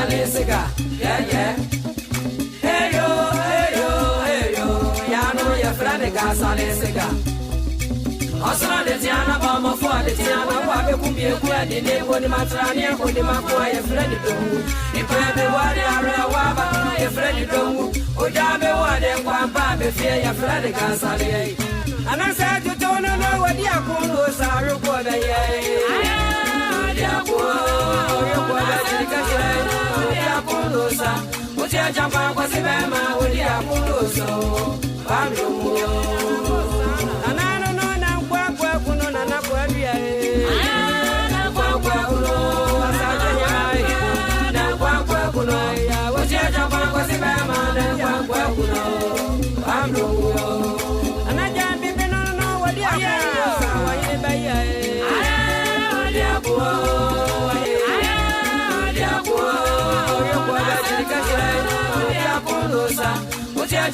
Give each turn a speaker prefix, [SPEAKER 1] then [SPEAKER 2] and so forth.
[SPEAKER 1] Salesiga, yeah. Hey yo, ya no ya Fradiga Salesiga. Osra de Tiana Bama for the Tiana Wabi Kubi, the name of the Matrania, or the Makua, a Freddy Dongu. If I be what I Waba, a Freddy Dongu, or Jabe what and Wamba, be fear ya Fradiga Salesiga. And I said, you don't know what the Akunos are reported. Utia jamba kwa sibema udia kunuso bandu anano no na kwa kuno na kwa bia na kwa kuno asajanya na kwa kuno ya utia jamba kwa sibema na kwa kuno bandu anaja bibi no wadia kuno wayiba ya wadia kuno Utia